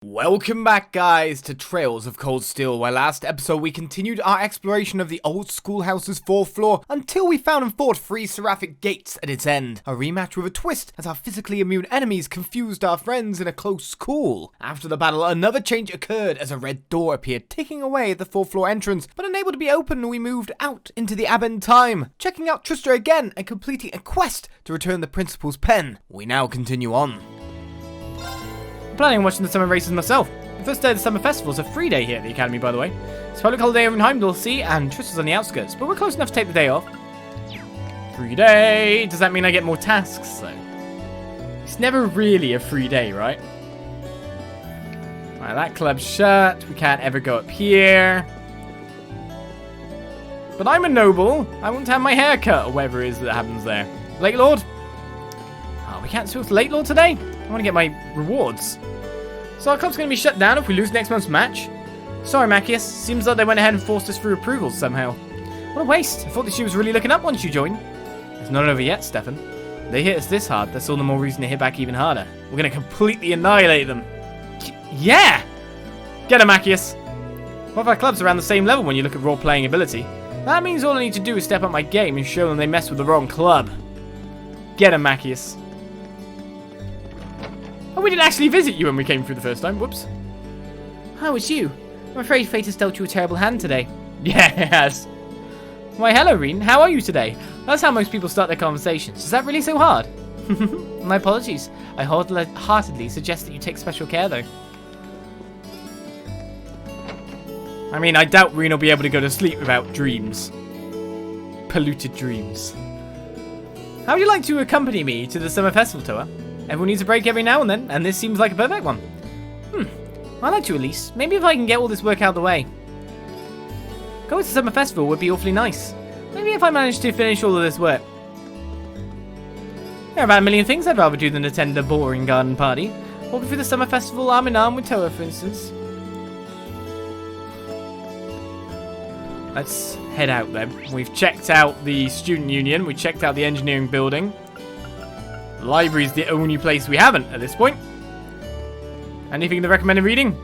Welcome back, guys, to Trails of Cold Steel, where last episode we continued our exploration of the old schoolhouse's 4th floor until we found and fought 3 seraphic gates at its end. A rematch with a twist as our physically immune enemies confused our friends in a close call. After the battle, another change occurred as a red door appeared ticking away at the 4th floor entrance, but unable to be opened, we moved out into the Abend time, checking out Trista again and completing a quest to return the principal's pen. We now continue on. Planning on watching the summer races myself. The first day of the summer festival is a free day here at the academy, by the way. It's a public holiday over in Heimdall Sea, and Trista's on the outskirts, but we're close enough to take the day off. Free day! Does that mean I get more tasks, though? It's never really a free day, right? Right, that club's shut. We can't ever go up here. But I'm a noble. I want to have my hair cut, or whatever it is that happens there. Late Lord? Oh, we can't switch to Late Lord today? I want to get my rewards. So our club's going to be shut down if we lose next month's match. Sorry, Machias. Seems like they went ahead and forced us through approvals somehow. What a waste. I thought that she was really looking up once you joined. It's not over yet, Stefan. They hit us this hard. That's all the more reason to hit back even harder. We're going to completely annihilate them. Yeah! Get 'em, Machias. Both our clubs are around the same level when you look at role-playing ability. That means all I need to do is step up my game and show them they messed with the wrong club. Get 'em, Machias. Oh, we didn't actually visit you when we came through the first time. Whoops. Oh, it's you. I'm afraid fate has dealt you a terrible hand today. Yeah, it has. Why, hello, Rean. How are you today? That's how most people start their conversations. Is that really so hard? My apologies. I heartedly suggest that you take special care, though. I mean, I doubt Rean will be able to go to sleep without dreams. Polluted dreams. How would you like to accompany me to the summer festival tour? Everyone needs a break every now and then, and this seems like a perfect one. I like to, Elise. Maybe if I can get all this work out of the way. Going to the summer festival would be awfully nice. Maybe if I managed to finish all of this work. There are about a million things I'd rather do than attend a boring garden party. Walking through the summer festival arm in arm with Toa, for instance. Let's head out then. We've checked out the student union. We checked out the engineering building. The library is the only place we haven't at this point. Anything to recommend reading?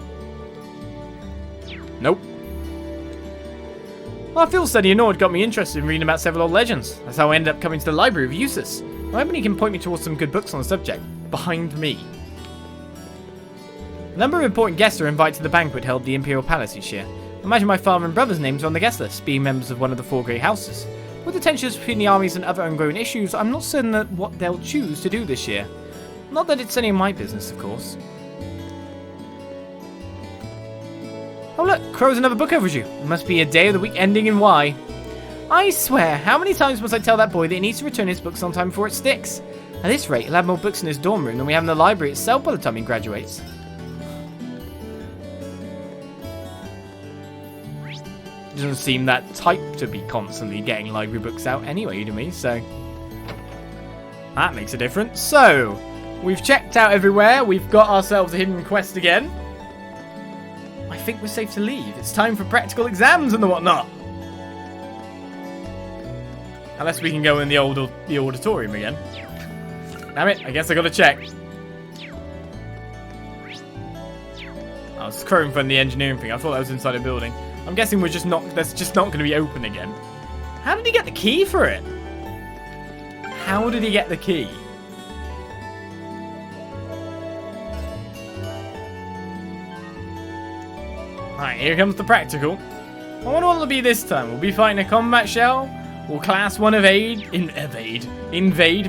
Nope. Well, our field study in Nord got me interested in reading about several old legends. That's how I ended up coming to the library of Eustace. I'm hoping he can point me towards some good books on the subject. Behind me. A number of important guests are invited to the banquet held at the Imperial Palace each year. Imagine my father and brother's names are on the guest list, being members of one of the 4 great houses. With the tensions between the armies and other ongoing issues, I'm not certain that what they'll choose to do this year. Not that it's any of my business, of course. Oh look, Crow's another book overdue. It must be a day of the week ending in Y. I swear, how many times must I tell that boy that he needs to return his books sometime before it sticks? At this rate, he'll have more books in his dorm room than we have in the library itself by the time he graduates. Doesn't seem that type to be constantly getting library books out anyway to me, so that makes a difference. So, we've checked out everywhere. We've got ourselves a hidden quest again. I think we're safe to leave. It's time for practical exams and the whatnot. Unless we can go in the auditorium again. Damn it, I guess I gotta check. I was scrolling from the engineering thing. I thought that was inside a building. I'm guessing that's just not going to be open again. How did he get the key for it? How did he get the key? Right, here comes the practical. I wonder what it'll be this time. We'll be fighting a combat shell? Will class 1 invade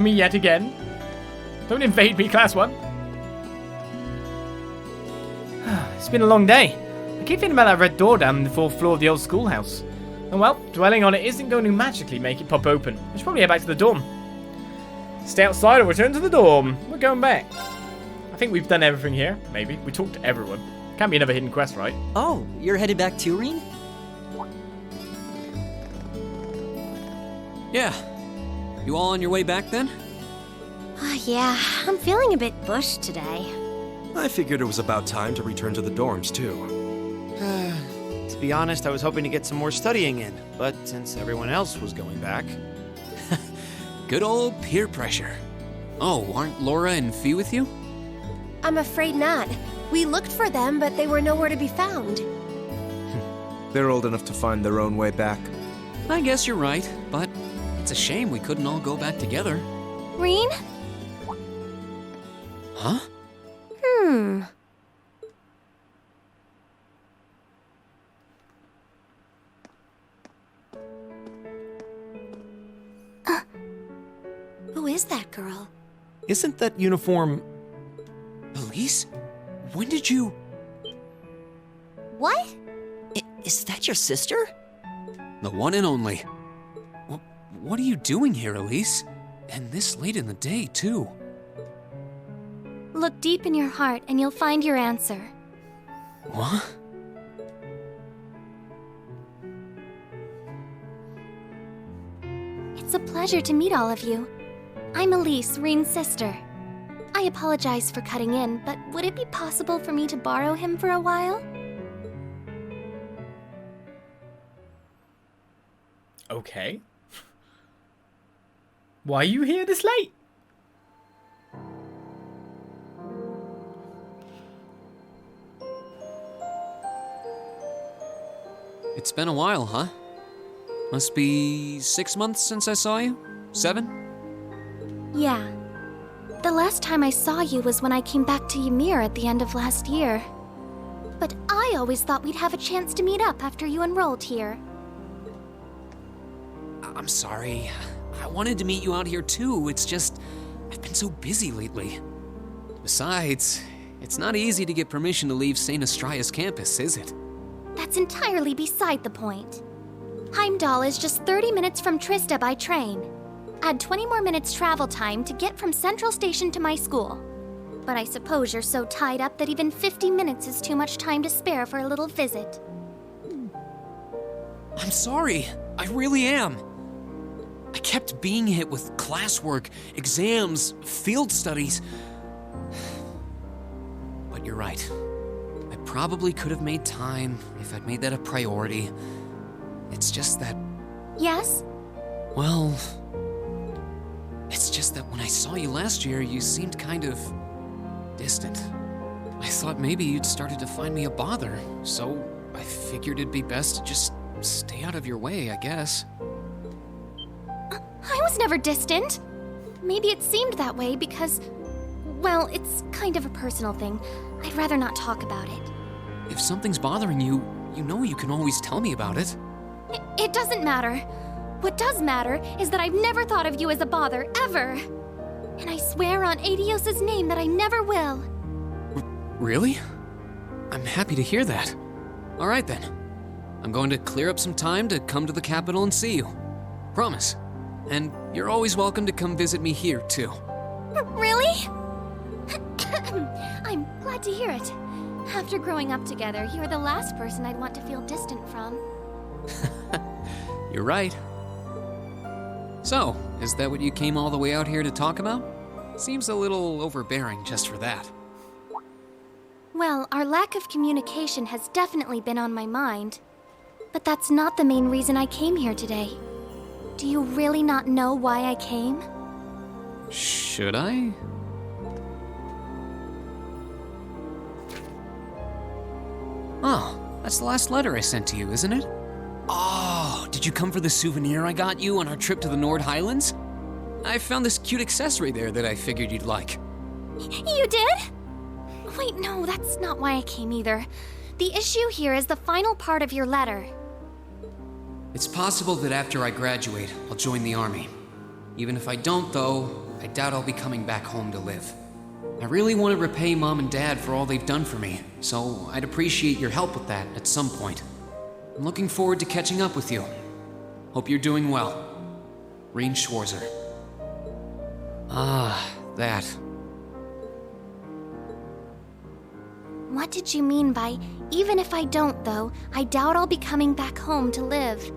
me yet again? Don't invade me, class 1. It's been a long day. I keep thinking about that red door down in the 4th floor of the old schoolhouse. And well, dwelling on it isn't going to magically make it pop open. I should probably head back to the dorm. Stay outside or return to the dorm. We're going back. I think we've done everything here. Maybe. We talked to everyone. Can't be another hidden quest, right? Oh, you're headed back too, Rean? Yeah. You all on your way back then? Yeah, I'm feeling a bit bushed today. I figured it was about time to return to the dorms, too. To be honest, I was hoping to get some more studying in, but since everyone else was going back... Good old peer pressure. Oh, aren't Laura and Fee with you? I'm afraid not. We looked for them, but they were nowhere to be found. They're old enough to find their own way back. I guess you're right, but it's a shame we couldn't all go back together. Rean? Huh? Who is that girl? Isn't that uniform... Elise? When did you... What? Is that your sister? The one and only. What are you doing here, Elise? And this late in the day, too. Look deep in your heart and you'll find your answer. What? It's a pleasure to meet all of you. I'm Elise, Rean's sister. I apologize for cutting in, but would it be possible for me to borrow him for a while? Okay. Why are you here this late? It's been a while, huh? Must be 6 months since I saw you? 7? Yeah. The last time I saw you was when I came back to Ymir at the end of last year. But I always thought we'd have a chance to meet up after you enrolled here. I'm sorry. I wanted to meet you out here too. It's just, I've been so busy lately. Besides, it's not easy to get permission to leave St. Astraeus campus, is it? That's entirely beside the point. Heimdall is just 30 minutes from Trista by train. Add 20 more minutes travel time to get from Central Station to my school. But I suppose you're so tied up that even 50 minutes is too much time to spare for a little visit. I'm sorry. I really am. I kept being hit with classwork, exams, field studies. But you're right. I probably could have made time if I'd made that a priority. It's just that... Yes? Well... It's just that when I saw you last year, you seemed kind of... distant. I thought maybe you'd started to find me a bother, so I figured it'd be best to just stay out of your way, I guess. I was never distant. Maybe it seemed that way because... well, it's kind of a personal thing. I'd rather not talk about it. If something's bothering you, you know you can always tell me about it. It doesn't matter. What does matter is that I've never thought of you as a bother, ever. And I swear on Adios's name that I never will. Really? I'm happy to hear that. All right then. I'm going to clear up some time to come to the capital and see you. Promise. And you're always welcome to come visit me here, too. Really? I'm glad to hear it. After growing up together, you're the last person I'd want to feel distant from. You're right. So, is that what you came all the way out here to talk about? Seems a little overbearing just for that. Well, our lack of communication has definitely been on my mind. But that's not the main reason I came here today. Do you really not know why I came? Should I? Oh, that's the last letter I sent to you, isn't it? Oh, did you come for the souvenir I got you on our trip to the Nord Highlands? I found this cute accessory there that I figured you'd like. You did? Wait, no, that's not why I came either. The issue here is the final part of your letter. It's possible that after I graduate, I'll join the army. Even if I don't, though, I doubt I'll be coming back home to live. I really want to repay Mom and Dad for all they've done for me, so I'd appreciate your help with that at some point. I'm looking forward to catching up with you. Hope you're doing well. Rean Schwarzer. Ah, that. What did you mean by, even if I don't, though, I doubt I'll be coming back home to live?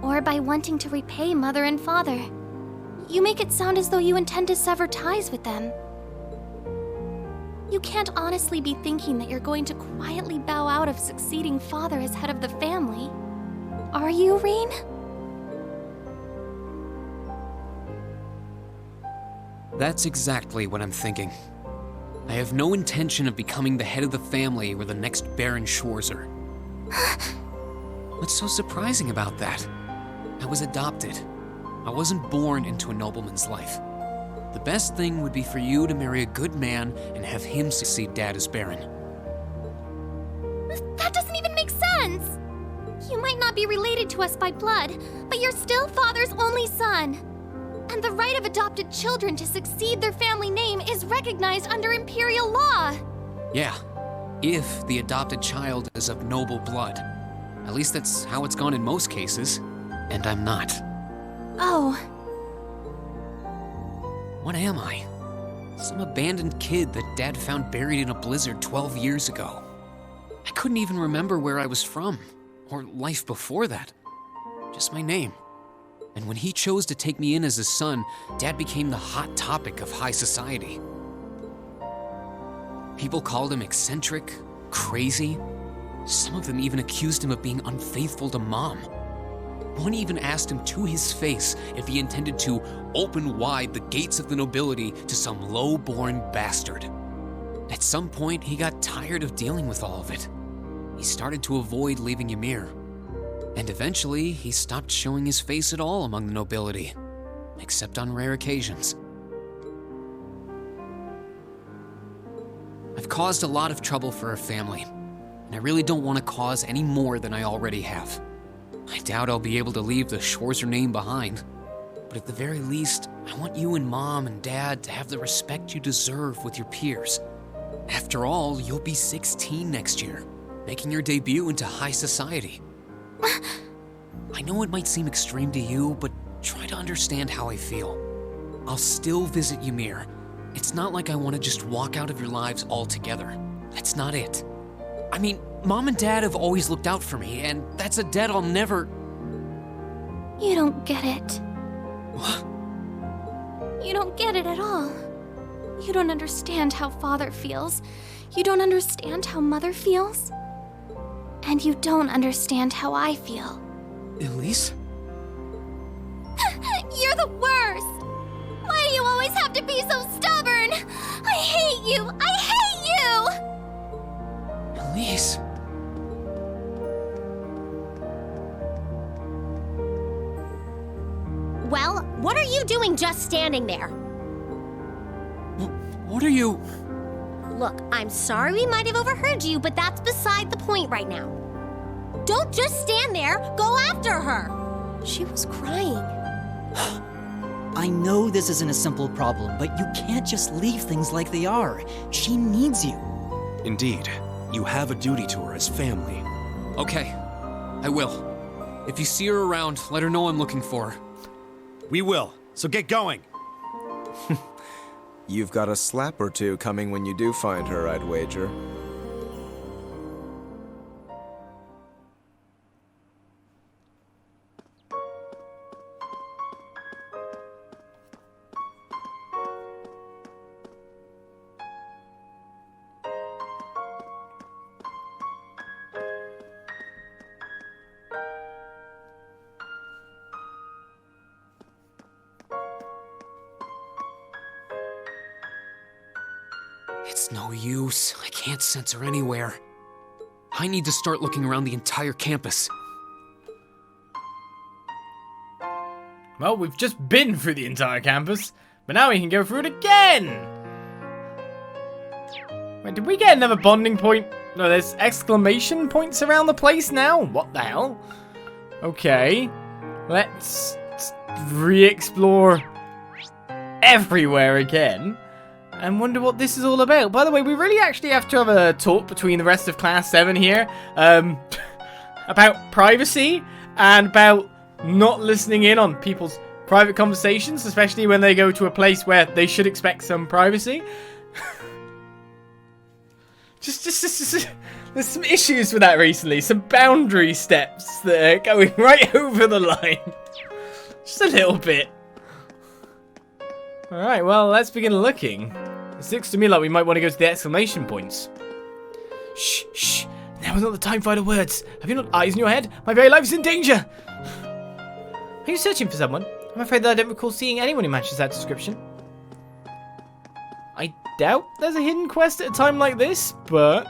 Or by wanting to repay Mother and Father? You make it sound as though you intend to sever ties with them. You can't honestly be thinking that you're going to quietly bow out of succeeding father as head of the family. Are you, Rean? That's exactly what I'm thinking. I have no intention of becoming the head of the family or the next Baron Schwarzer. What's so surprising about that? I was adopted. I wasn't born into a nobleman's life. The best thing would be for you to marry a good man and have him succeed Dad as Baron. That doesn't even make sense! You might not be related to us by blood, but you're still Father's only son. And the right of adopted children to succeed their family name is recognized under Imperial law. Yeah, if the adopted child is of noble blood. At least that's how it's gone in most cases. And I'm not. Oh. What am I? Some abandoned kid that Dad found buried in a blizzard 12 years ago. I couldn't even remember where I was from, or life before that. Just my name. And when he chose to take me in as his son, Dad became the hot topic of high society. People called him eccentric, crazy. Some of them even accused him of being unfaithful to Mom. One even asked him to his face if he intended to open wide the gates of the nobility to some low-born bastard. At some point, he got tired of dealing with all of it. He started to avoid leaving Ymir. And eventually, he stopped showing his face at all among the nobility, except on rare occasions. I've caused a lot of trouble for our family, and I really don't want to cause any more than I already have. I doubt I'll be able to leave the Schwarzer name behind, but at the very least, I want you and Mom and Dad to have the respect you deserve with your peers. After all, you'll be 16 next year, making your debut into high society. I know it might seem extreme to you, but try to understand how I feel. I'll still visit Ymir. It's not like I want to just walk out of your lives altogether. That's not it. I mean, Mom and Dad have always looked out for me, and that's a debt I'll never... You don't get it. What? You don't get it at all. You don't understand how Father feels. You don't understand how Mother feels. And you don't understand how I feel. Elise? You're the worst! Why do you always have to be so stubborn? I hate you! I hate you! Elise? Well, what are you doing just standing there? What are you... Look, I'm sorry we might have overheard you, but that's beside the point right now. Don't just stand there, go after her! She was crying. I know this isn't a simple problem, but you can't just leave things like they are. She needs you. Indeed, you have a duty to her as family. Okay, I will. If you see her around, let her know I'm looking for her. We will, so get going. You've got a slap or two coming when you do find her, I'd wager. It's no use. I can't sense her anywhere. I need to start looking around the entire campus. Well, we've just been through the entire campus, but now we can go through it again! Wait, did we get another bonding point? No, there's exclamation points around the place now? What the hell? Okay, let's re-explore everywhere again and wonder what this is all about. By the way, we really actually have to have a talk between the rest of Class 7 here about privacy and about not listening in on people's private conversations, especially when they go to a place where they should expect some privacy. just there's some issues with that recently. Some boundary steps that are going right over the line. Just a little bit. Alright, well, let's begin looking. It looks to me like we might want to go to the exclamation points. Shh, shh. Now is not the time for idle words. Have you not eyes in your head? My very life is in danger. Are you searching for someone? I'm afraid that I don't recall seeing anyone who matches that description. I doubt there's a hidden quest at a time like this, but...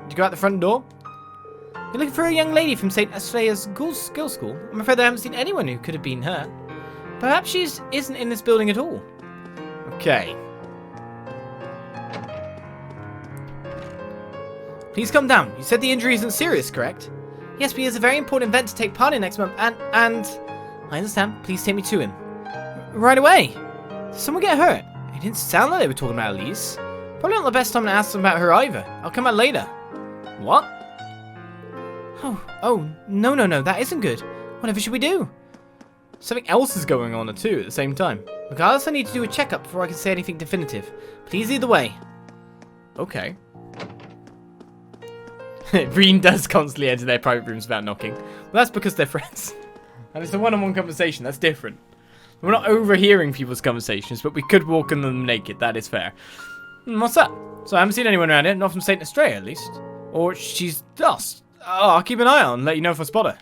Did you go out the front door? You're looking for a young lady from St. Estrella's girls' school. I'm afraid I haven't seen anyone who could have been her. Perhaps she isn't in this building at all. Okay. Please come down. You said the injury isn't serious, correct? Yes, but he has a very important event to take part in next month, and... I understand. Please take me to him. Right away. Did someone get hurt? It didn't sound like they were talking about Elise. Probably not the best time to ask them about her either. I'll come back later. What? Oh, no, that isn't good. Whatever should we do? Something else is going on too at the same time. Regardless, I need to do a checkup before I can say anything definitive. Please either way. Okay. Rean does constantly enter their private rooms without knocking. Well, that's because they're friends. And it's a one-on-one conversation, that's different. We're not overhearing people's conversations, but we could walk in them naked, that is fair. What's up? So I haven't seen anyone around here, not from St. Estrella at least. Or she's lost. Oh, I'll keep an eye on and let you know if I spot her.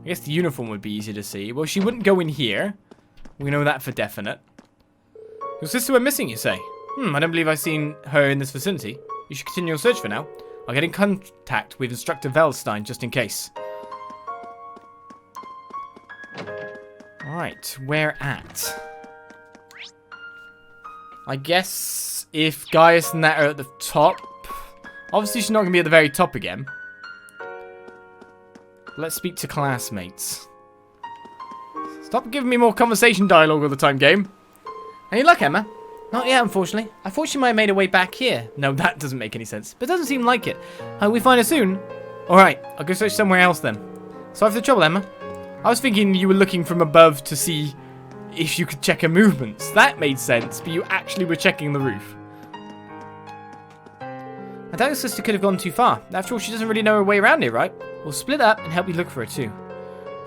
I guess the uniform would be easy to see. Well, she wouldn't go in here. We know that for definite. Your sister went missing, you say? I don't believe I've seen her in this vicinity. You should continue your search for now. I'll get in contact with Instructor Velstein just in case. Alright, where at? I guess if Gaius and that are at the top. Obviously, she's not going to be at the very top again. Let's speak to classmates. Stop giving me more conversation dialogue all the time, game. Any luck, Emma? Not yet, unfortunately. I thought she might have made her way back here. No, that doesn't make any sense. But it doesn't seem like it. Hope we find her soon. Alright, I'll go search somewhere else then. Sorry for the trouble, Emma. I was thinking you were looking from above to see if you could check her movements. That made sense, but you actually were checking the roof. I doubt your sister could have gone too far. After all, she doesn't really know her way around here, right? We'll split up and help you look for her too.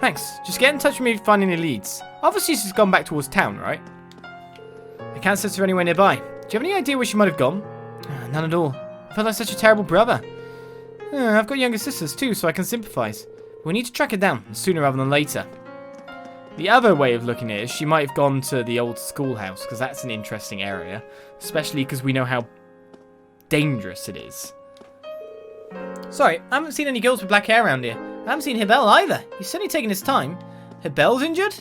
Thanks. Just get in touch with me if you find any leads. Obviously, she's gone back towards town, right? I can't sense her anywhere nearby. Do you have any idea where she might have gone? None at all. I feel like such a terrible brother. I've got younger sisters too, so I can sympathize. We need to track her down, sooner rather than later. The other way of looking at it is she might have gone to the old schoolhouse, because that's an interesting area. Especially because we know how dangerous it is. Sorry, I haven't seen any girls with black hair around here. I haven't seen Hibel either. He's certainly taking his time. Hibel's injured?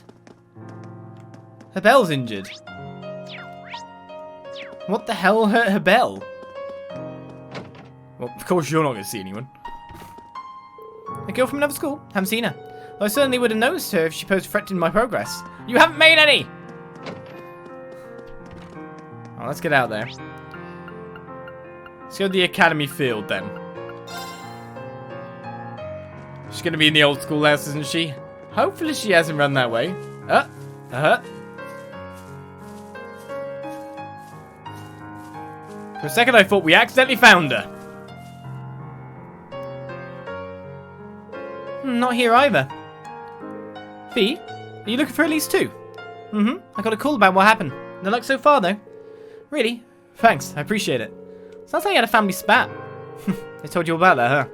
Hibel's injured. What the hell hurt Hibel? Well, of course you're not going to see anyone. A girl from another school? Haven't seen her. Well, I certainly would have noticed her if she posed a threat to my progress. You haven't made any! Oh, let's get out there. Let's go to the academy field then. She's going to be in the old schoolhouse, isn't she? Hopefully she hasn't run that way. For a second I thought we accidentally found her. Not here either. Fee, are you looking for Elise too? I got a call about what happened. No luck so far though. Really? Thanks, I appreciate it. Sounds like you had a family spat. They told you all about that, huh?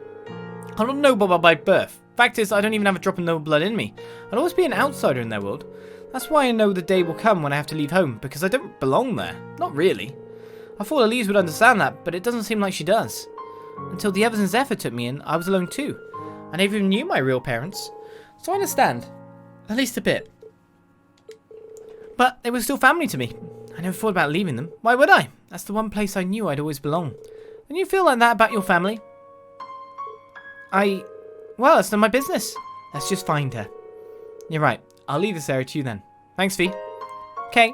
I'm not noble by birth. Fact is, I don't even have a drop of noble blood in me. I'd always be an outsider in their world. That's why I know the day will come when I have to leave home, because I don't belong there. Not really. I thought Elise would understand that, but it doesn't seem like she does. Until the Evans and Zephyr took me in, I was alone too. I never even knew my real parents. So I understand. At least a bit. But they were still family to me. I never thought about leaving them. Why would I? That's the one place I knew I'd always belong. Don't you feel like that about your family? Well, it's not my business. Let's just find her. You're right. I'll leave this area to you then. Thanks, Fee. Okay.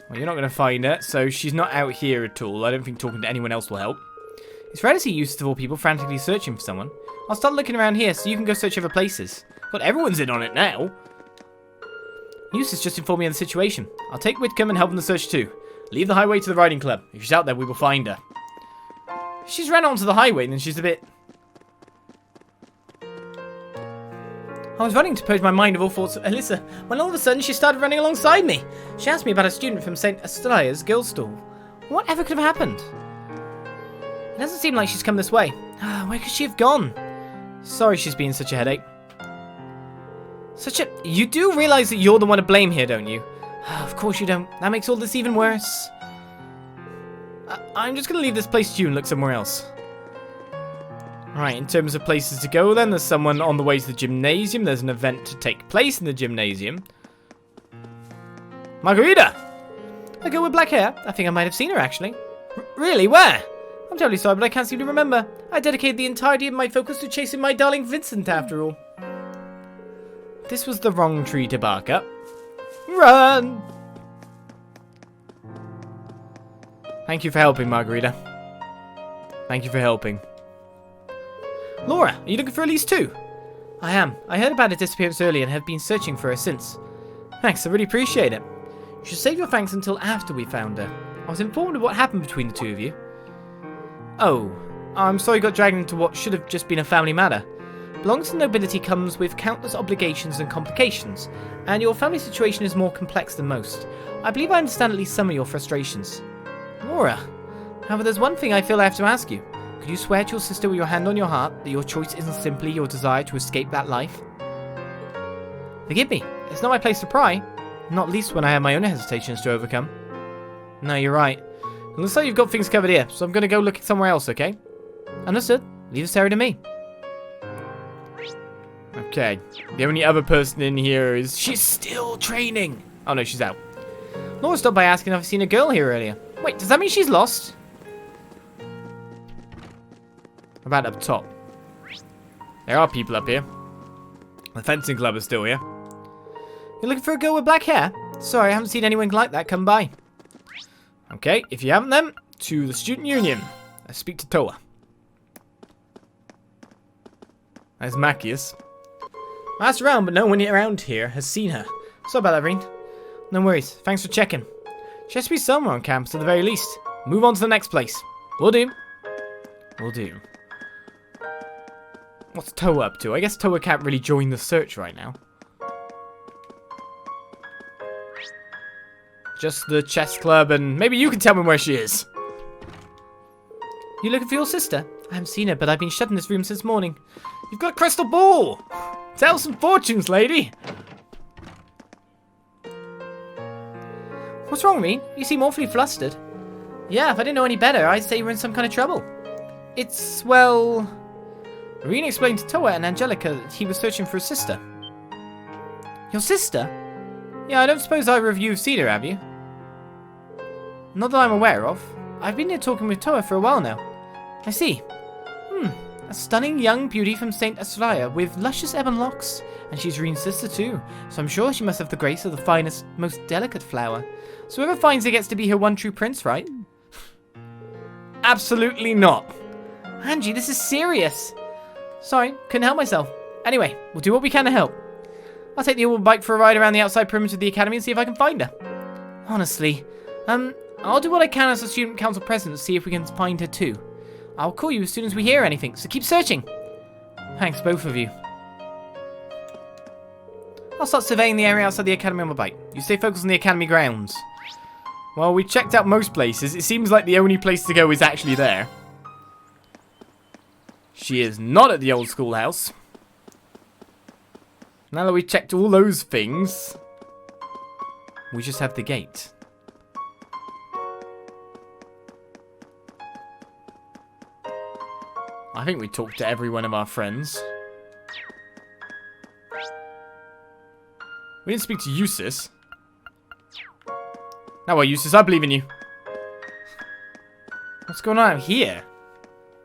Well, you're not going to find her, so she's not out here at all. I don't think talking to anyone else will help. It's rare to see used of people frantically searching for someone. I'll start looking around here so you can go search other places. But everyone's in on it now. Eustace just informed me of the situation. I'll take Whitcomb and help in the search too. Leave the highway to the riding club. If she's out there, we will find her. If she's ran onto the highway, then she's a bit... I was running to purge my mind of all thoughts of Alyssa, when all of a sudden she started running alongside me. She asked me about a student from St. Estrella's girls' school. Whatever could have happened? It doesn't seem like she's come this way. Where could she have gone? Sorry she's being such a headache. You do realise that you're the one to blame here, don't you? Of course you don't. That makes all this even worse. I'm just going to leave this place to you and look somewhere else. Alright, in terms of places to go then, there's someone on the way to the gymnasium. There's an event to take place in the gymnasium. Margarita! A girl with black hair? I think I might have seen her, actually. Really? Where? I'm totally sorry, but I can't seem to remember. I dedicated the entirety of my focus to chasing my darling Vincent, after all. This was the wrong tree to bark up. Run! Thank you for helping, Margarita. Thank you for helping. Laura, are you looking for Elise too? I am. I heard about her disappearance earlier and have been searching for her since. Thanks, I really appreciate it. You should save your thanks until after we found her. I was informed of what happened between the two of you. Oh, I'm sorry you got dragged into what should have just been a family matter. Belonging to the nobility comes with countless obligations and complications, and your family situation is more complex than most. I believe I understand at least some of your frustrations. Laura, however, there's one thing I feel I have to ask you. Could you swear to your sister with your hand on your heart that your choice isn't simply your desire to escape that life? Forgive me, it's not my place to pry. Not least when I have my own hesitations to overcome. No, you're right. It looks like you've got things covered here, so I'm going to go look somewhere else, okay? Understood. Leave this area to me. Okay. The only other person in here is... She's still training! Oh no, she's out. Laura stopped by asking if I've seen a girl here earlier. Wait, does that mean she's lost? About up top. There are people up here. The fencing club is still here. You're looking for a girl with black hair? Sorry, I haven't seen anyone like that come by. Okay, if you haven't then, to the student union. Let's speak to Toa. There's Machias. I asked around, but no one around here has seen her. Sorry about that, Rean. No worries, thanks for checking. She has to be somewhere on campus at the very least. Move on to the next place. Will do. Will do. What's Toa up to? I guess Toa can't really join the search right now. Just the chess club, and maybe you can tell me where she is. You looking for your sister? I haven't seen her, but I've been shut in this room since morning. You've got a crystal ball! Tell some fortunes, lady! What's wrong, Rean? You seem awfully flustered. Yeah, if I didn't know any better, I'd say you're in some kind of trouble. It's, well... Rean explained to Toa and Angelica that he was searching for a sister. Your sister? Yeah, I don't suppose either of you have seen her, have you? Not that I'm aware of. I've been here talking with Toa for a while now. I see. A stunning young beauty from St. Asraya with luscious ebon locks. And she's Rean's sister too, so I'm sure she must have the grace of the finest, most delicate flower. So whoever finds her gets to be her one true prince, right? Absolutely not. Angie, this is serious. Sorry, couldn't help myself. Anyway, we'll do what we can to help. I'll take the old bike for a ride around the outside perimeter of the academy and see if I can find her. Honestly, I'll do what I can as a student council president to see if we can find her too. I'll call you as soon as we hear anything, so keep searching. Thanks, both of you. I'll start surveying the area outside the academy on my bike. You stay focused on the academy grounds. Well, we checked out most places. It seems like the only place to go is actually there. She is not at the old schoolhouse. Now that we've checked all those things, we just have the gate. I think we talked to every one of our friends. We didn't speak to Eustace. Now, well, Eustace, I believe in you. What's going on out here?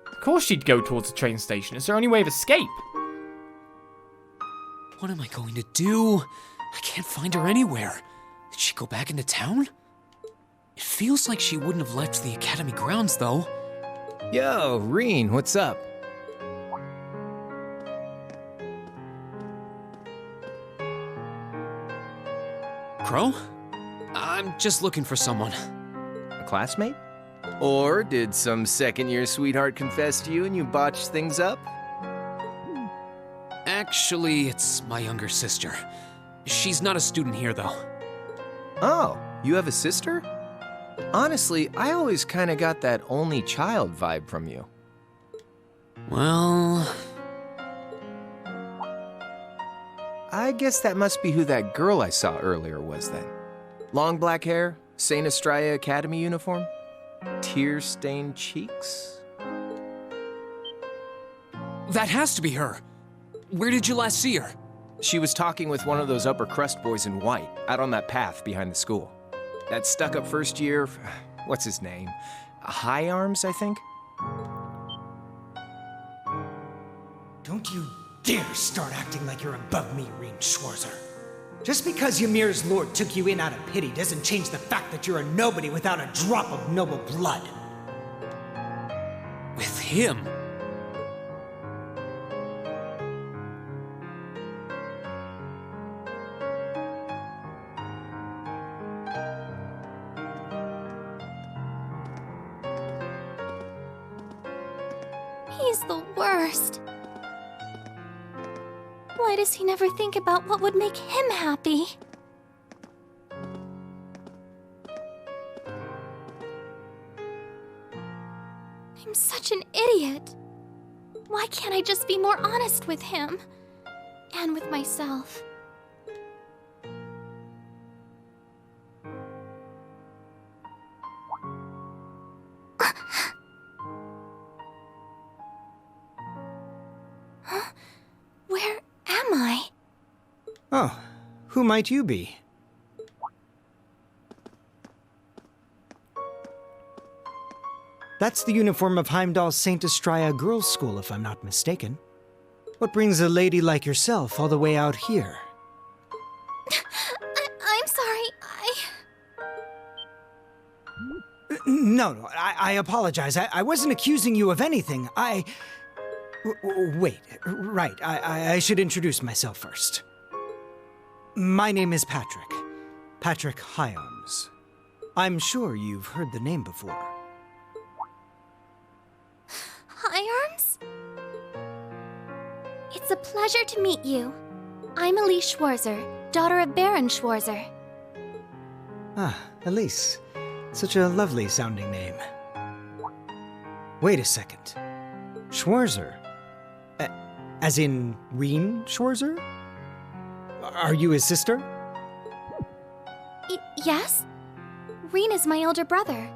Of course she'd go towards the train station. It's her only way of escape. What am I going to do? I can't find her anywhere. Did she go back into town? It feels like she wouldn't have left the academy grounds, though. Yo, Rean, what's up? Crow? I'm just looking for someone. A classmate? Or did some second-year sweetheart confess to you and you botched things up? Actually, it's my younger sister. She's not a student here, though. Oh, you have a sister? Honestly, I always kind of got that only child vibe from you. Well... I guess that must be who that girl I saw earlier was then. Long black hair, St. Estrella Academy uniform, tear-stained cheeks. That has to be her. Where did you last see her? She was talking with one of those upper crust boys in white, out on that path behind the school. That stuck-up first year, what's his name? High Arms, I think? Don't you dare start acting like you're above me, Rean Schwarzer. Just because Ymir's lord took you in out of pity doesn't change the fact that you're a nobody without a drop of noble blood. With him? He's the worst. Why does he never think about what would make him happy? I'm such an idiot. Why can't I just be more honest with him? And with myself? Huh? Where am I? Oh, who might you be? That's the uniform of Heimdall's St. Estrella Girls' School, if I'm not mistaken. What brings a lady like yourself all the way out here? I'm sorry, No, I apologize. I wasn't accusing you of anything. Wait, right. I should introduce myself first. My name is Patrick. Patrick Hyams. I'm sure you've heard the name before. High Arms? It's a pleasure to meet you. I'm Elise Schwarzer, daughter of Baron Schwarzer. Ah, Elise. Such a lovely sounding name. Wait a second. Schwarzer? As in Rean Schwarzer? Are you his sister? Yes? Rean is my elder brother.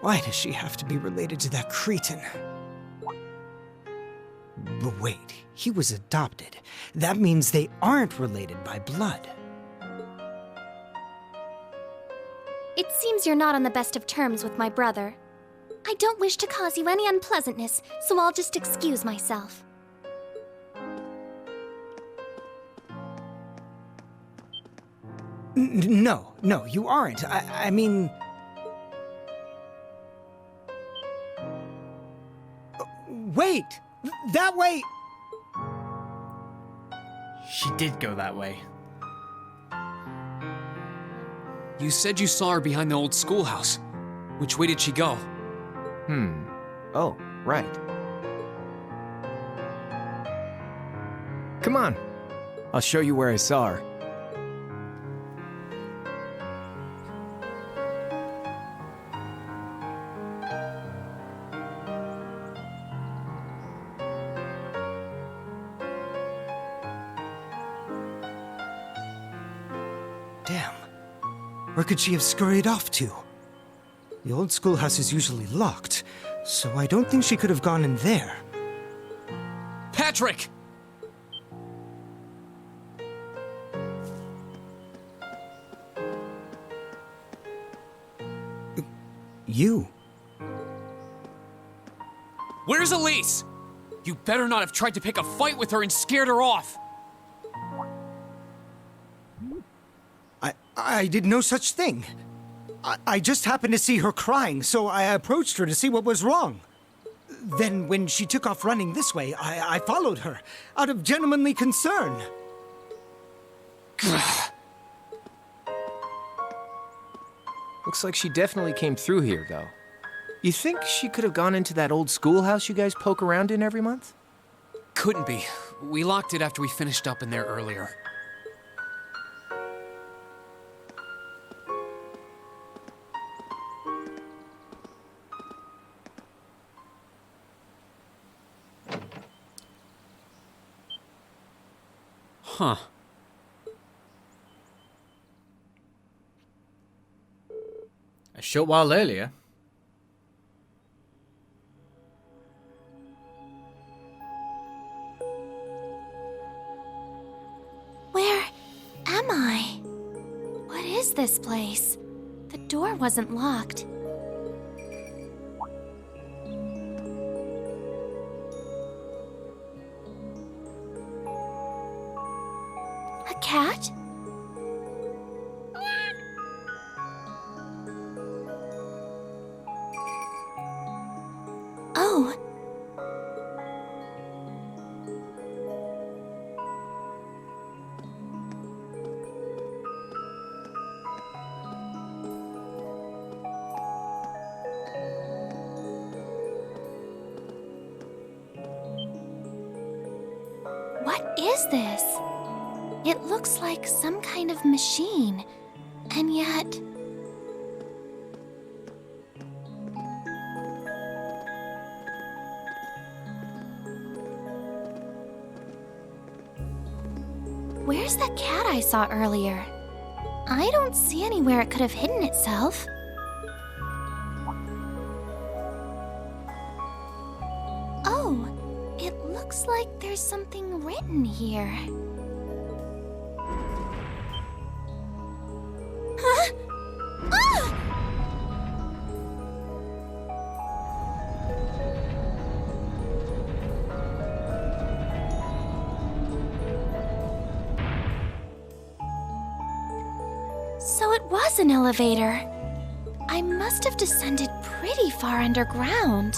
Why does she have to be related to that cretin? But wait, he was adopted. That means they aren't related by blood. It seems you're not on the best of terms with my brother. I don't wish to cause you any unpleasantness, so I'll just excuse myself. No, you aren't. I mean... Wait! That way! She did go that way. You said you saw her behind the old schoolhouse. Which way did she go? Oh, right. Come on. I'll show you where I saw her. Damn. Where could she have scurried off to? The old schoolhouse is usually locked, so I don't think she could have gone in there. Patrick! You? Where's Elise? You better not have tried to pick a fight with her and scared her off. I did no such thing. I just happened to see her crying, so I approached her to see what was wrong. Then when she took off running this way, I followed her, out of gentlemanly concern. Looks like she definitely came through here, though. You think she could have gone into that old schoolhouse you guys poke around in every month? Couldn't be. We locked it after we finished up in there earlier. Huh. short while earlier. Where am I? What is this place? The door wasn't locked. A cat? Oh. What is this? It looks like some kind of machine, and yet... Where's the cat I saw earlier? I don't see anywhere it could have hidden itself. Oh, it looks like there's something written here. Huh? Ah! So it was an elevator. I must have descended pretty far underground.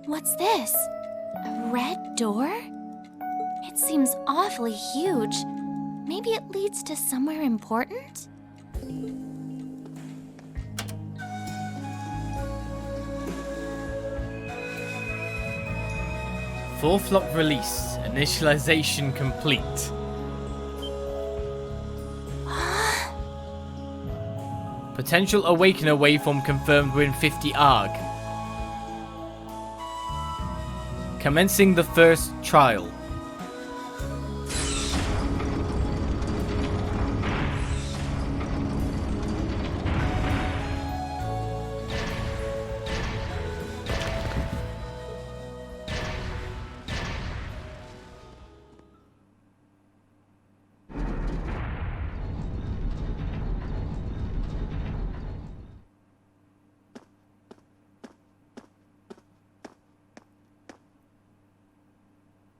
What's this? A red door? It seems awfully huge. Maybe it leads to somewhere important? Fourth lock release. Initialization complete. Potential awakener waveform confirmed within 50 ARG. Commencing the first trial.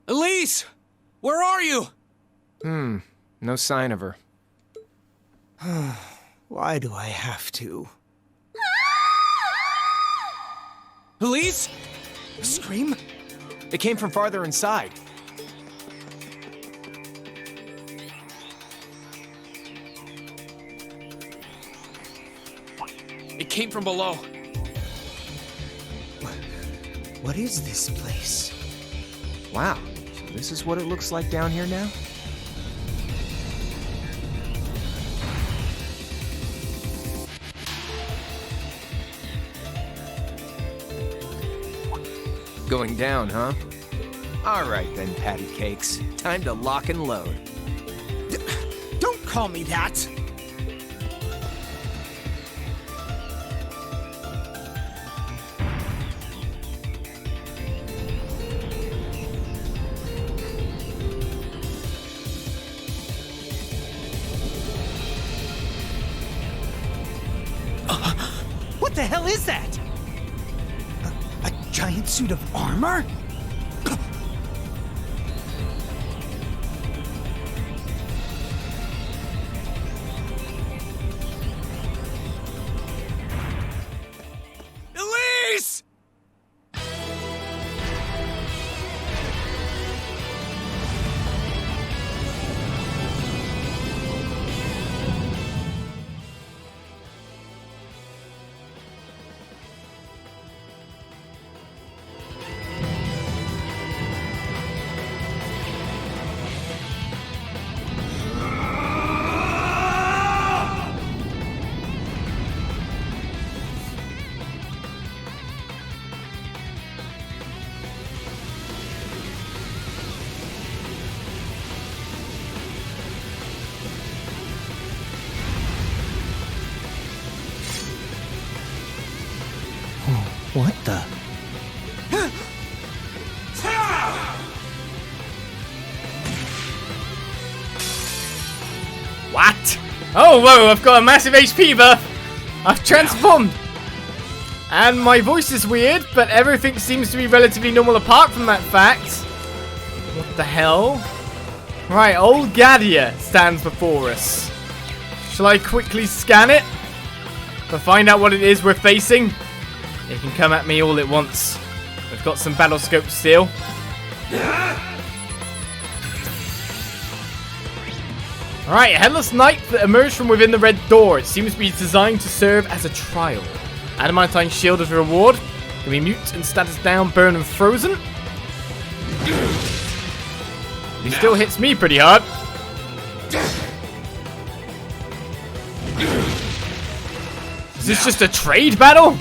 Elise! Where are you? No sign of her. Why do I have to? Elise? A scream? It came from farther inside. It came from below. What is this place? Wow, so this is what it looks like down here now? Going down, huh? All right then, patty cakes. Time to lock and load. Don't call me that! What the hell is that? A giant suit of armor? Elise! What the? What? Oh, whoa, I've got a massive HP buff. I've transformed. And my voice is weird, but everything seems to be relatively normal apart from that fact. What the hell? Right, Ol-Gadia stands before us. Shall I quickly scan it to find out what it is we're facing? It can come at me all at once. We've got some battle scopes still. Alright, a headless knight that emerged from within the red door. It seems to be designed to serve as a trial. Adamantine shield as a reward. Can be mute and status down, burn and frozen. He still hits me pretty hard. Is this just a trade battle?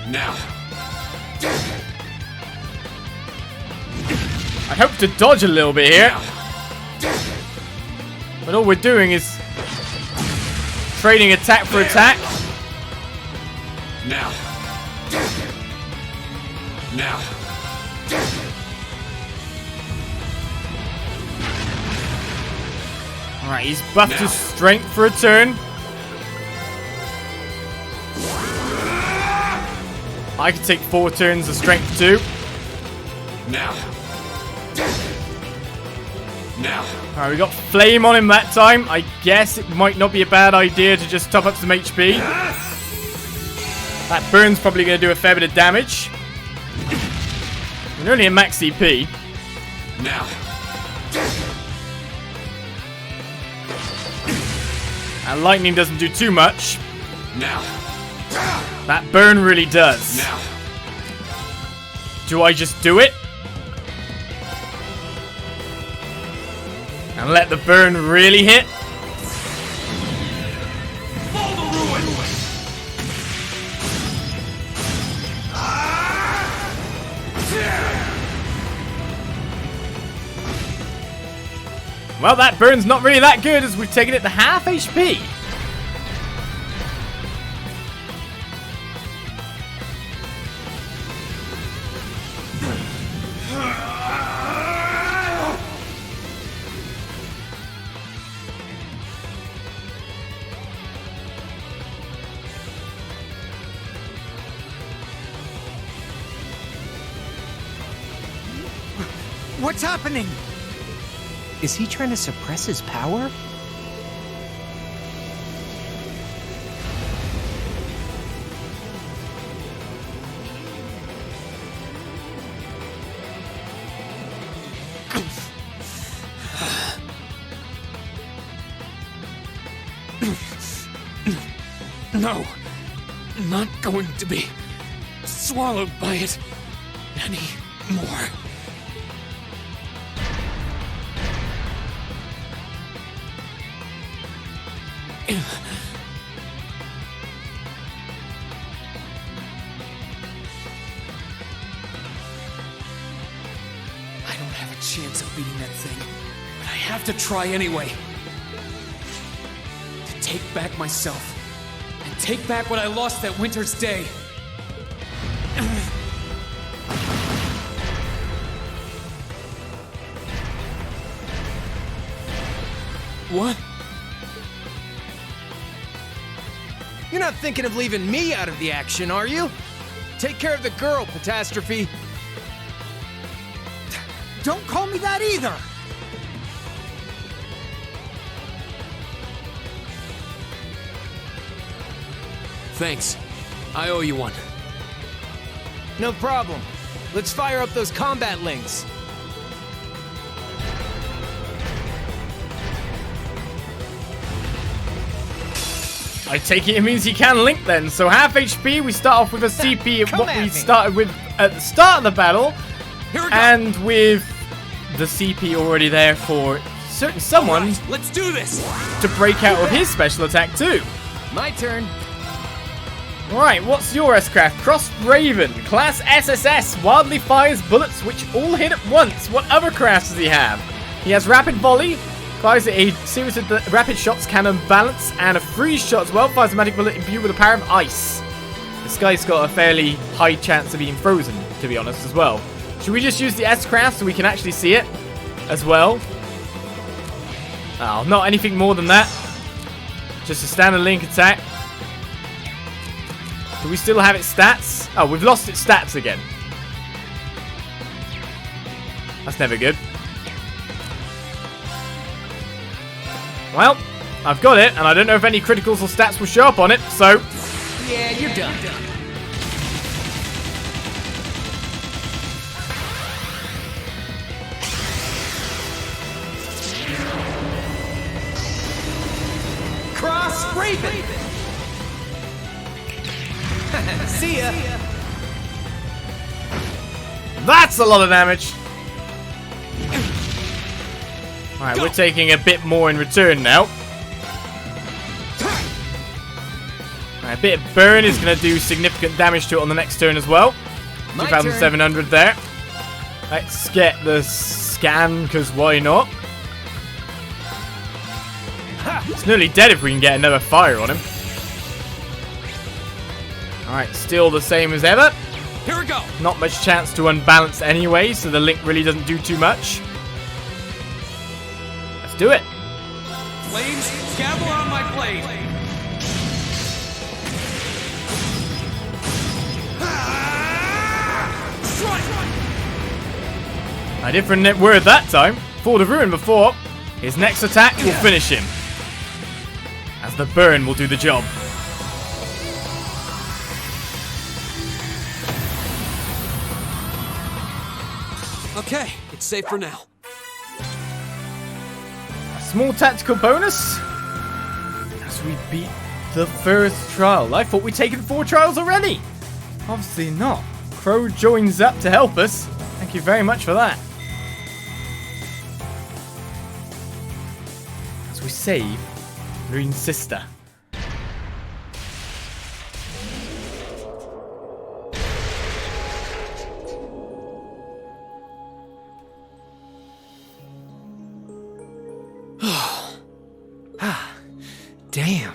Now. I hope to dodge a little bit here. But all we're doing is trading attack for attack. Now. Now. Alright, he's buffed his strength for a turn. I can take 4 turns of strength too. Now. Now. Alright, we got flame on him that time. I guess it might not be a bad idea to just top up some HP. That burn's probably going to do a fair bit of damage. We're only at max CP. Now. And lightning doesn't do too much. Now. That burn really does. Now. Do I just do it? And let the burn really hit? Fall to ruin. Well, that burn's not really that good as we've taken it to half HP. What's happening? Is he trying to suppress his power? No. I'm not going to be swallowed by it anymore. I don't have a chance of beating that thing, but I have to try anyway. To take back myself, and take back what I lost that winter's day. What? You're not thinking of leaving me out of the action, are you? Take care of the girl, Catastrophe. Don't call me that either! Thanks. I owe you one. No problem. Let's fire up those combat links. I take it means he can link then. So half HP, we start off with a CP of what we started with at the start of the battle. And with the CP already there for certain someone Right, let's do this. to break out with his special attack too. My turn. Alright, what's your S-Craft? Cross Raven, Class SSS, wildly fires bullets which all hit at once. What other crafts does he have? He has Rapid Volley, fires a series of rapid shots, cannon balance, and a freeze shot as well. Fires a magic bullet imbued with the power of ice. This guy's got a fairly high chance of being frozen, to be honest, as well. Should we just use the S-craft so we can actually see it as well? Oh, not anything more than that. Just a standard link attack. Do we still have its stats? Oh, we've lost its stats again. That's never good. Well, I've got it, and I don't know if any criticals or stats will show up on it, so... Yeah, you're done. Cross Raven! See ya! That's a lot of damage. Alright, we're taking a bit more in return now. Alright, a bit of burn is going to do significant damage to it on the next turn as well. 2,700 there. Let's get the scan, because why not? It's nearly dead if we can get another fire on him. Alright, still the same as ever. Here we go. Not much chance to unbalance anyway, so the link really doesn't do too much. Let's do it. Flames, gather on my blade. A different word that time. Ford of Ruin before. His next attack will finish him, as the burn will do the job. Okay, it's safe for now. A small tactical bonus as we beat the first trial. I thought we'd taken 4 trials already. Obviously not. Crow joins up to help us. Thank you very much for that. As we save Rean's sister. Damn.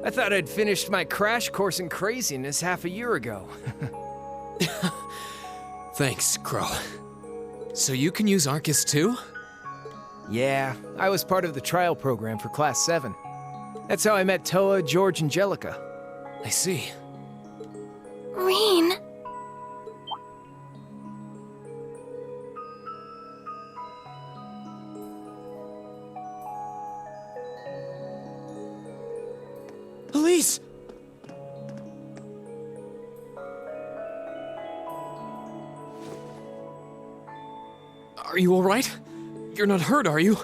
I thought I'd finished my crash course in craziness half a year ago. Thanks, Crow. So you can use Arcus too? Yeah, I was part of the trial program for Class 7. That's how I met Toa, George, and Jellica. I see. Rean. Elise! Are you alright? You're not hurt, are you?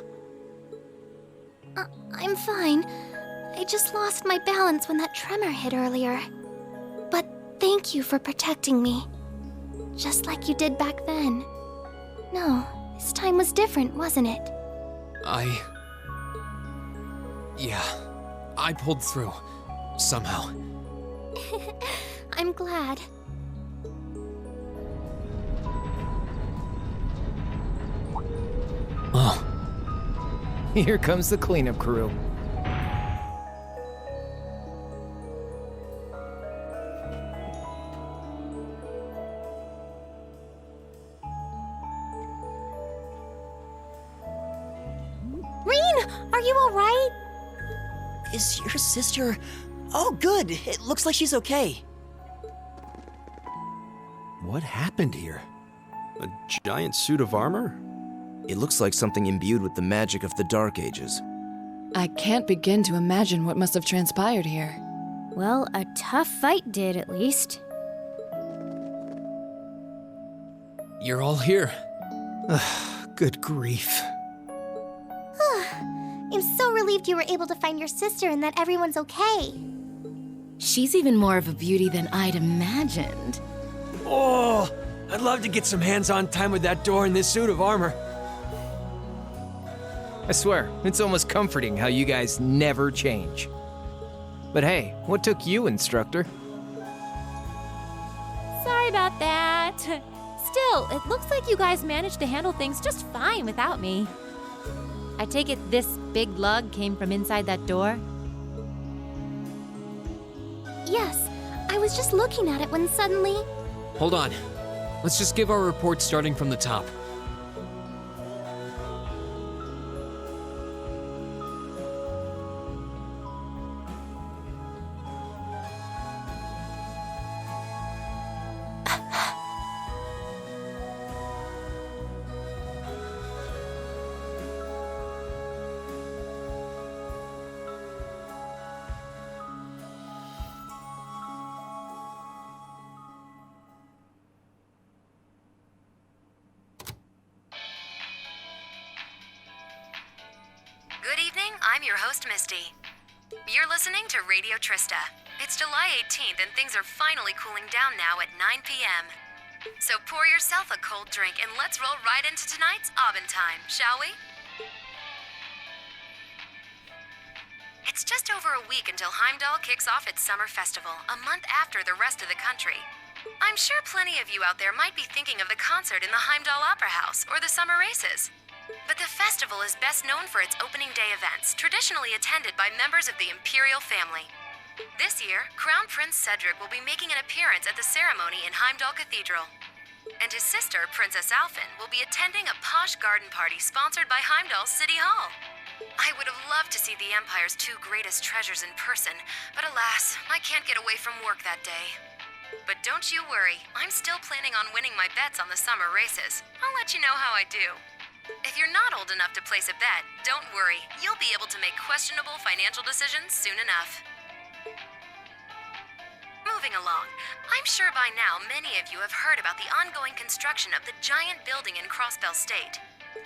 I'm fine. I just lost my balance when that tremor hit earlier. But thank you for protecting me. Just like you did back then. No, this time was different, wasn't it? Yeah, I pulled through. Somehow. I'm glad. Oh. Here comes the cleanup crew. Rean, are you all right? Is your sister... Oh, good. It looks like she's okay. What happened here? A giant suit of armor? It looks like something imbued with the magic of the Dark Ages. I can't begin to imagine what must have transpired here. Well, a tough fight did, at least. You're all here. Good grief. I'm so relieved you were able to find your sister and that everyone's okay. She's even more of a beauty than I'd imagined. Oh, I'd love to get some hands-on time with that door in this suit of armor. I swear, it's almost comforting how you guys never change. But hey, what took you, instructor? Sorry about that. Still, it looks like you guys managed to handle things just fine without me. I take it this big lug came from inside that door? Yes, I was just looking at it when suddenly... Hold on. Let's just give our report starting from the top. Good evening, I'm your host, Misty. You're listening to Radio Trista. It's July 18th and things are finally cooling down now at 9 p.m. So pour yourself a cold drink and let's roll right into tonight's Aubin time, shall we? It's just over a week until Heimdall kicks off its summer festival, a month after the rest of the country. I'm sure plenty of you out there might be thinking of the concert in the Heimdall Opera House or the summer races. But the festival is best known for its opening day events, traditionally attended by members of the Imperial family. This year, Crown Prince Cedric will be making an appearance at the ceremony in Heimdall Cathedral. And his sister, Princess Alphen, will be attending a posh garden party sponsored by Heimdall City Hall. I would have loved to see the Empire's two greatest treasures in person, but alas, I can't get away from work that day. But don't you worry, I'm still planning on winning my bets on the summer races. I'll let you know how I do. If you're not old enough to place a bet, don't worry. You'll be able to make questionable financial decisions soon enough. Moving along, I'm sure by now many of you have heard about the ongoing construction of the giant building in Crossbell State.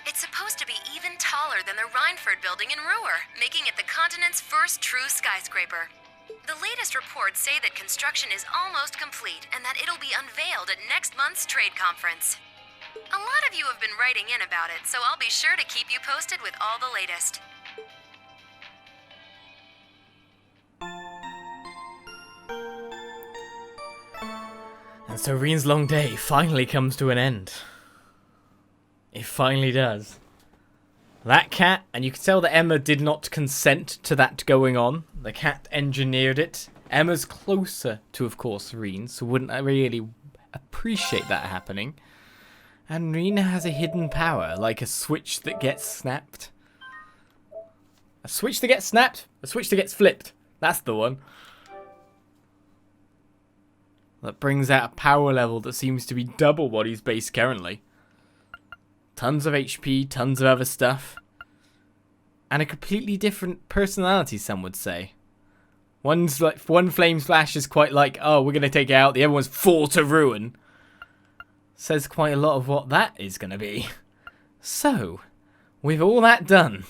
It's supposed to be even taller than the Rhineford building in Ruhr, making it the continent's first true skyscraper. The latest reports say that construction is almost complete and that it'll be unveiled at next month's trade conference. A lot of you have been writing in about it, so I'll be sure to keep you posted with all the latest. And so Rean's long day finally comes to an end. It finally does. That cat, and you can tell that Emma did not consent to that going on. The cat engineered it. Emma's closer to, of course, Rean, so wouldn't really appreciate that happening. And Rean has a hidden power, like a switch that gets snapped. A switch that gets snapped? A switch that gets flipped. That's the one. That brings out a power level that seems to be double what he's based currently. Tons of HP, tons of other stuff. And a completely different personality, some would say. One flame slash is quite like, oh, we're going to take it out. The other one's fall to ruin. Says quite a lot of what that is going to be. So, with all that done,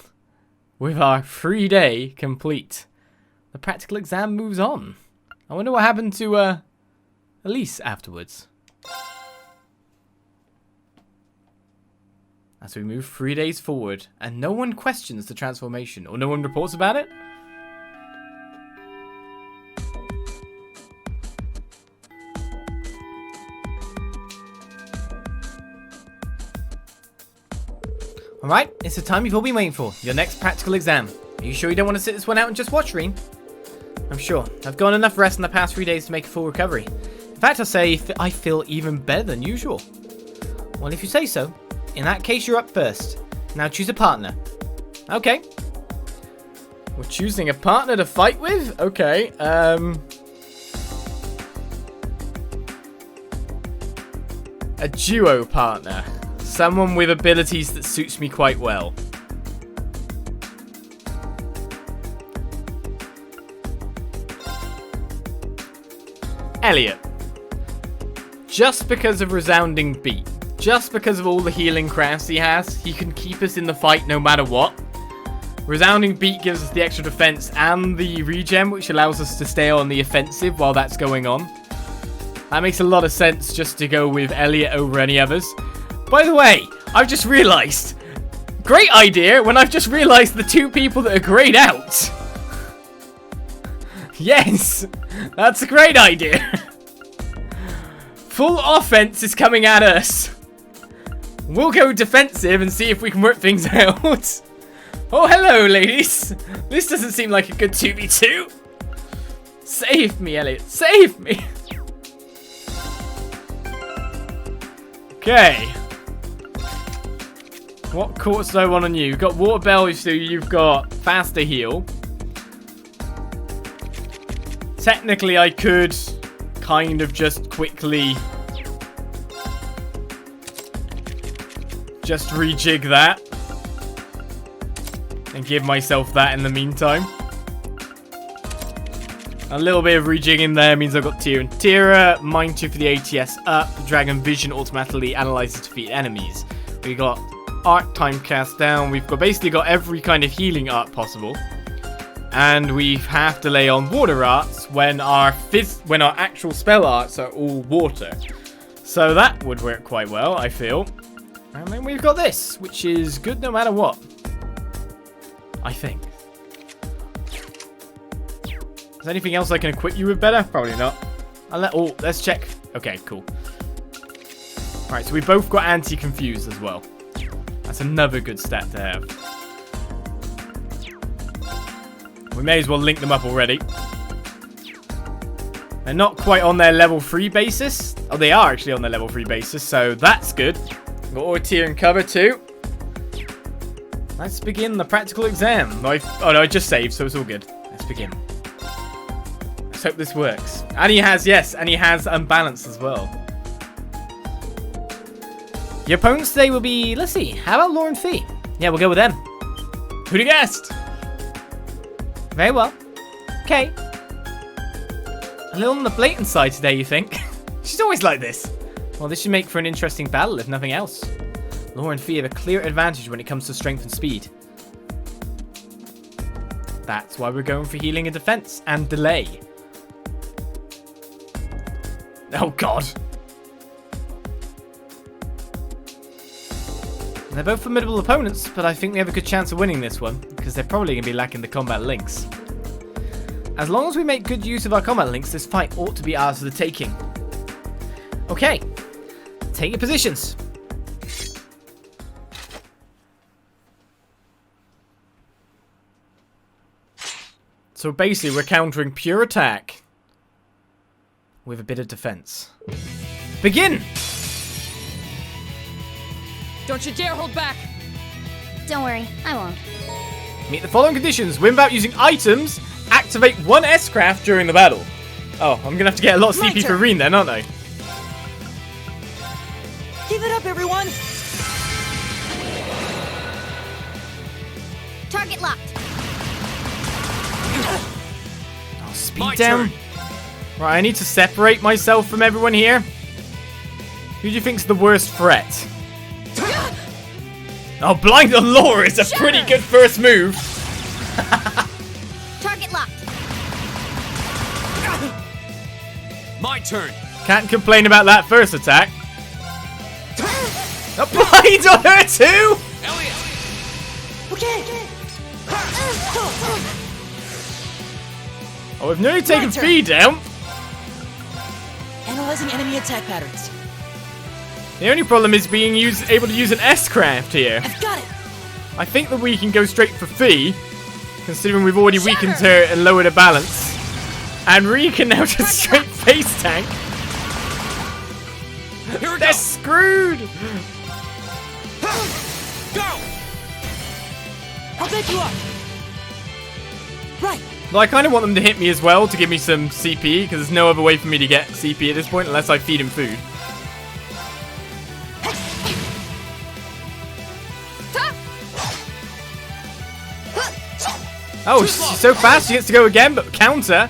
with our free day complete, the practical exam moves on. I wonder what happened to Elise afterwards. As we move 3 days forward, and no one questions the transformation, or no one reports about it? Alright, it's the time you've all been waiting for, your next practical exam. Are you sure you don't want to sit this one out and just watch, Rean? I'm sure. I've got enough rest in the past 3 days to make a full recovery. In fact, I'll say I feel even better than usual. Well, if you say so. In that case, you're up first. Now choose a partner. Okay. We're choosing a partner to fight with? Okay, a duo partner. Someone with abilities that suits me quite well. Elliot. Just because of Resounding Beat. Just because of all the healing crafts he has, he can keep us in the fight no matter what. Resounding Beat gives us the extra defense and the regen, which allows us to stay on the offensive while that's going on. That makes a lot of sense just to go with Elliot over any others. By the way, I've just realised. Great idea when I've just realised the two people that are grayed out. Yes, that's a great idea. Full offense is coming at us. We'll go defensive and see if we can work things out. Oh, hello, ladies. This doesn't seem like a good 2v2. Save me, Elliot. Save me. Okay. What course do I want on you? You've got Water Bell, so you've got Faster Heal. Technically, I could kind of just quickly just rejig that and give myself that in the meantime. A little bit of rejigging there means I've got Tear and Tira, Mind 2 for the ATS up, Dragon Vision automatically analyzes to defeat enemies. We got Art Time Cast down, we've basically got every kind of healing art possible. And we have to lay on water arts when our actual spell arts are all water. So that would work quite well, I feel. And then we've got this, which is good no matter what. I think. Is there anything else I can equip you with better? Probably not. Let's check. Okay, cool. Alright, so we both got anti-confused as well. That's another good stat to have. We may as well link them up already. They're not quite on their level 3 basis. Oh, they are actually on their level 3 basis, so that's good. Got Ortier and cover too. Let's begin the practical exam. Oh no, I just saved, so it's all good. Let's begin. Let's hope this works. And he has unbalance as well. Your opponents today will be, let's see, how about Law and Fee? Yeah, we'll go with them. Who'd have guessed? Very well. Okay. A little on the blatant side today, you think? She's always like this. Well, this should make for an interesting battle, if nothing else. Law and Fee have a clear advantage when it comes to strength and speed. That's why we're going for healing and defense and delay. Oh, God. They're both formidable opponents, but I think they have a good chance of winning this one, because they're probably going to be lacking the combat links. As long as we make good use of our combat links, this fight ought to be ours for the taking. Okay, take your positions. So basically, we're countering pure attack with a bit of defense. Begin! Don't you dare hold back! Don't worry, I won't. Meet the following conditions. Win without using items. Activate one S-Craft during the battle. Oh, I'm gonna have to get a lot of CP for Rean then, aren't I? Give it up, everyone! Target locked. Oh, speed down. Right, I need to separate myself from everyone here. Who do you think's the worst threat? Oh, Blind on Lore is a pretty good first move. Target locked. My turn. Can't complain about that first attack. A Blind on her too! Elliot! Okay. Oh, we've nearly taken Fee down. Analyzing enemy attack patterns. The only problem is being able to use an S-Craft here. I've got it. I think that we can go straight for Fee, considering we've already weakened her and lowered her balance. And Ree can now just straight face tank. They're screwed! Go! I'll pick you up. Right. Well, I kind of want them to hit me as well to give me some CP, because there's no other way for me to get CP at this point unless I feed him food. Oh, she's so fast, she gets to go again, but counter.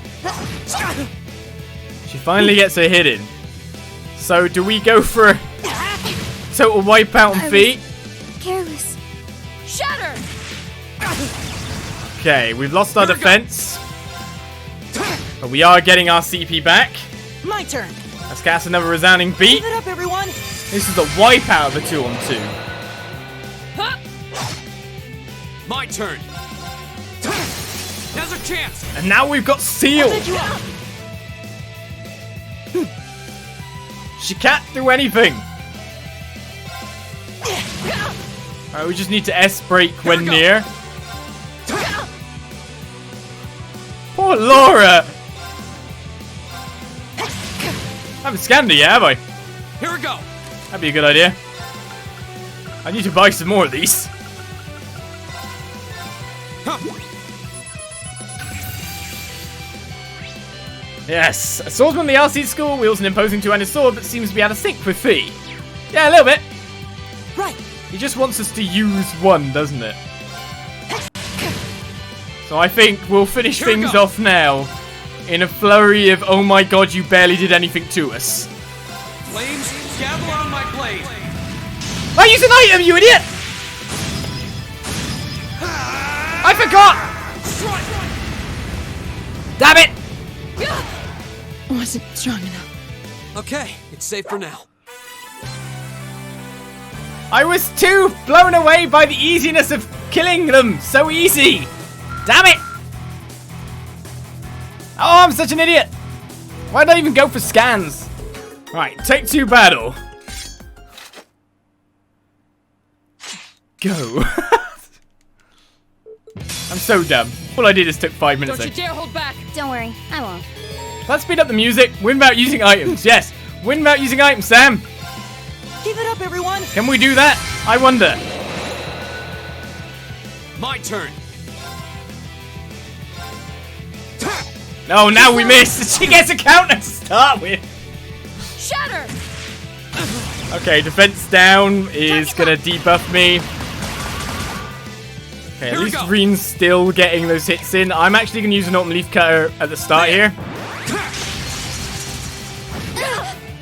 She finally gets her hit in. So, do we go for a total wipeout on Fee? Careless. Shatter! Okay, we've lost our defense. But we are getting our CP back. My turn. Let's cast another resounding beat. Give it up, everyone. This is the wipeout of a 2-on-2. My turn. Now's our chance. And now we've got Seal. She can't do anything. Alright, we just need to S-break when near. Poor Laura. haven't scanned it yet, have I? Here we go. That'd be a good idea. I need to buy some more of these. Huh. Yes, a swordsman in the RC school wields an imposing two-handed sword but seems to be out of sync with Fee. Yeah, a little bit. Right. He just wants us to use one, doesn't it? So I think we'll finish things off now in a flurry of, oh my god, you barely did anything to us. Flames, gather on my blade. I use an item, you idiot! I forgot! Damn it! Wasn't strong enough. Okay, it's safe for now. I was too blown away by the easiness of killing them. So easy. Damn it! Oh, I'm such an idiot. Why did I even go for scans? Right, take 2 battle. Go. I'm so dumb. All I did is took 5 minutes. Don't you dare hold back. Don't worry, I won't. Let's speed up the music. Win without using items. Yes, win without using items, Sam. Keep it up, everyone. Can we do that? I wonder. My turn. No, now we missed. She gets a counter to start with. Shatter. Okay, defense down is gonna debuff me. Okay, at least Rean's still getting those hits in. I'm actually gonna use an Autumn Leaf Cutter at the start here.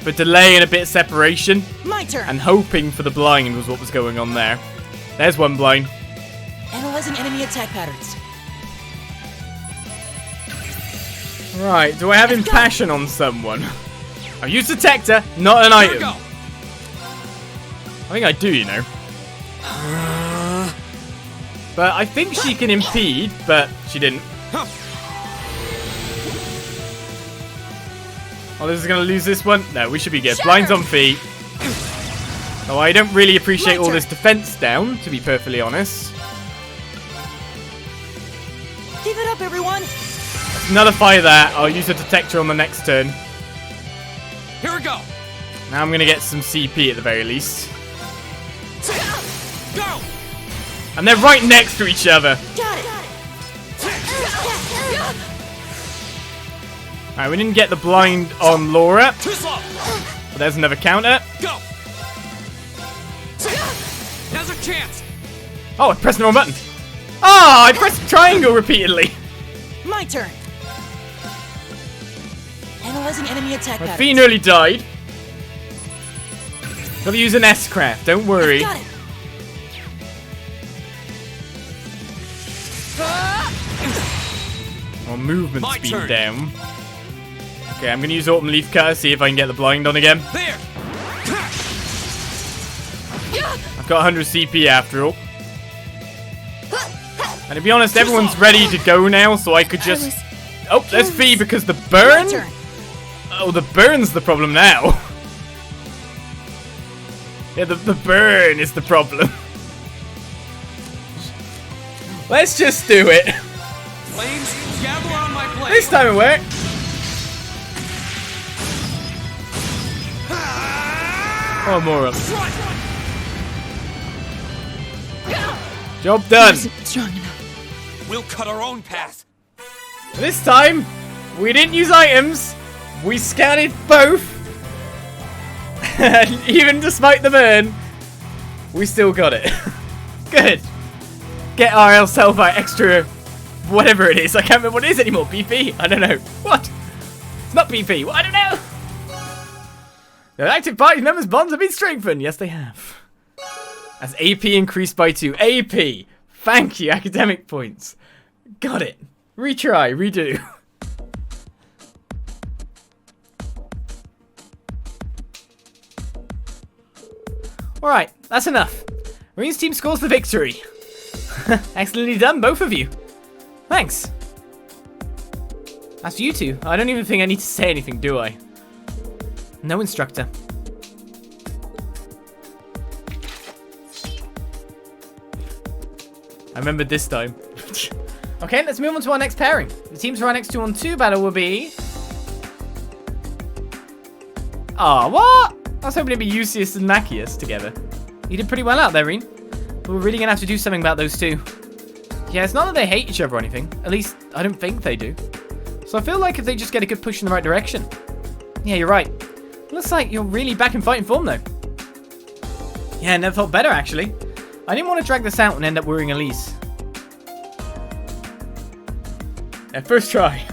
For delay and a bit of separation. My turn. And hoping for the blind was what was going on there. There's one blind. Analyzing enemy attack patterns. Right, do I have Impassion on someone? I use Detector, not an item. I think I do, you know. But I think she can impede, but she didn't. Oh, this is going to lose this one? No, we should be good. Blind's on feet. Oh, I don't really appreciate all this defense down, to be perfectly honest. Keep it up, everyone. Let's nullify that. I'll use a Detector on the next turn. Here we go. Now I'm going to get some CP at the very least. Go. And they're right next to each other. Got it. Alright, we didn't get the blind on Laura. Too slow. But there's another counter. Go. Now's a chance. Oh, I pressed the wrong button. Ah, I pressed triangle repeatedly. My turn. Analyzing enemy attack My patterns. Fee nearly died. Gotta use an S-craft, don't worry. Got it. Well, movement speed down. Okay, I'm gonna use Autumn Leaf Cutter, see if I can get the blind on again. There. I've got 100 CP after all. And to be honest, everyone's ready to go now, so I could just... Oh, there's Fee because the burn? Oh, the burn's the problem now. Yeah, the burn is the problem. Let's just do it. Flames, gather on my blade. This time it worked. Oh, more up. Job done. Strong enough. We'll cut our own path. This time, we didn't use items. We scouted both. And even despite the burn, we still got it. Good. Get ourselves our extra, whatever it is. I can't remember what it is anymore. BP? I don't know. What? It's not BP. I don't know. The active party members' bonds have been strengthened. Yes, they have. As AP increased by 2. AP. Thank you, academic points. Got it. Retry, redo. Alright, that's enough. Rean's team scores the victory. Excellently done, both of you. Thanks. That's you two. I don't even think I need to say anything, do I? No instructor. I remembered this time. Okay, let's move on to our next pairing. The teams for our next 2-on-2 battle will be Aw, what? I was hoping it'd be Eustace and Machias together. You did pretty well out there, Rean. But we're really gonna have to do something about those two. Yeah, it's not that they hate each other or anything. At least, I don't think they do. So I feel like if they just get a good push in the right direction. Yeah, you're right. Looks like you're really back in fighting form, though. Yeah, never felt better, actually. I didn't want to drag this out and end up worrying Elise. At first try.